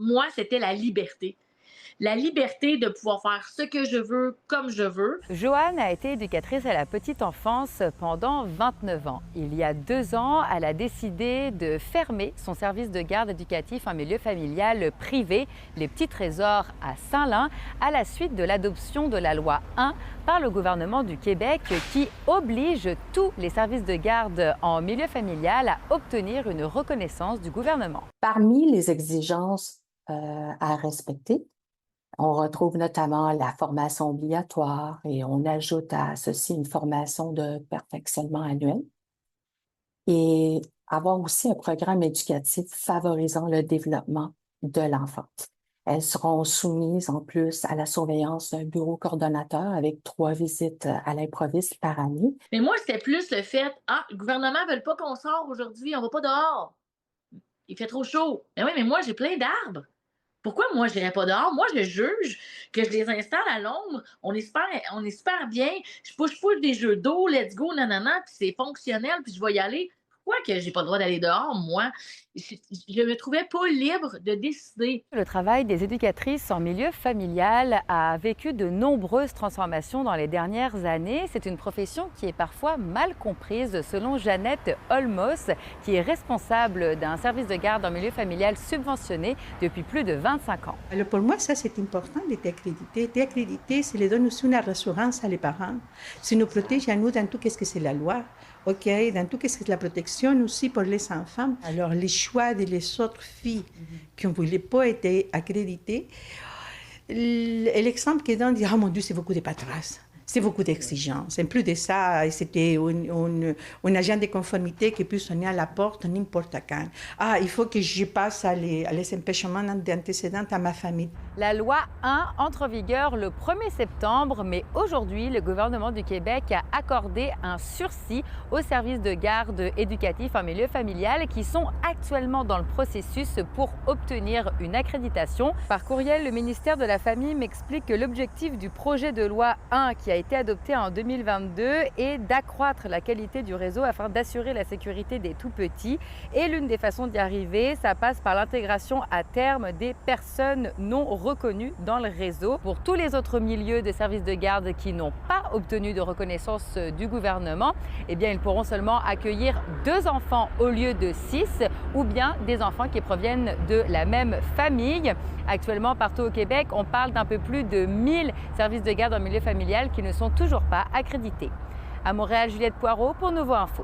moi, c'était la liberté. La liberté de pouvoir faire ce que je veux, comme je veux. Joanne a été éducatrice à la petite enfance pendant 29 ans. Il y a 2 ans, elle a décidé de fermer son service de garde éducatif en milieu familial privé, les Petits Trésors à Saint-Lin, à la suite de l'adoption de la loi 1 par le gouvernement du Québec qui oblige tous les services de garde en milieu familial à obtenir une reconnaissance du gouvernement. Parmi les exigences à respecter, on retrouve notamment la formation obligatoire et on ajoute à ceci une formation de perfectionnement annuel et avoir aussi un programme éducatif favorisant le développement de l'enfant. Elles seront soumises en plus à la surveillance d'un bureau coordonnateur avec 3 visites à l'improviste par année. Mais moi, c'était plus le fait, ah, le gouvernement ne veut pas qu'on sorte aujourd'hui, on va pas dehors. Il fait trop chaud. Mais oui, mais moi, j'ai plein d'arbres. Pourquoi moi, je n'irais pas dehors? Moi, je juge que je les installe à l'ombre. On est super bien. Je push des jeux d'eau, let's go, nanana, puis c'est fonctionnel, puis je vais y aller. Pourquoi que j'ai pas le droit d'aller dehors, moi? Je me trouvais pas libre de décider. Le travail des éducatrices en milieu familial a vécu de nombreuses transformations dans les dernières années. C'est une profession qui est parfois mal comprise, selon Jeannette Olmos, qui est responsable d'un service de garde en milieu familial subventionné depuis plus de 25 ans. Alors pour moi, ça c'est important d'être accrédité. Être accrédité, ça donne aussi une assurance à les parents. Ça nous protège à nous dans tout ce que c'est la loi. OK, dans tout ce que c'est la protection aussi pour les enfants. Alors les choix de les autres filles qui ne voulaient pas être accréditées, l'exemple qu'ils donnent, dit « Oh mon Dieu, c'est beaucoup de paperasse. C'est beaucoup d'exigences. En plus de ça, c'était un agent de conformité qui peut sonner à la porte n'importe quand. Ah, il faut que je passe à les empêchements d'antécédents à ma famille. La loi 1 entre en vigueur le 1er septembre, mais aujourd'hui, le gouvernement du Québec a accordé un sursis aux services de garde éducatifs en milieu familial qui sont actuellement dans le processus pour obtenir une accréditation. Par courriel, le ministère de la Famille m'explique que l'objectif du projet de loi 1 qui a été adopté en 2022 est d'accroître la qualité du réseau afin d'assurer la sécurité des tout-petits. Et l'une des façons d'y arriver, ça passe par l'intégration à terme des personnes non reconnues dans le réseau. Pour tous les autres milieux de services de garde qui n'ont pas obtenu de reconnaissance du gouvernement, eh bien, ils pourront seulement accueillir 2 enfants au lieu de 6 ou bien des enfants qui proviennent de la même famille. Actuellement, partout au Québec, on parle d'un peu plus de 1000 services de garde en milieu familial qui ne sont toujours pas accrédités. À Montréal, Juliette Poirot pour Nouveau Info.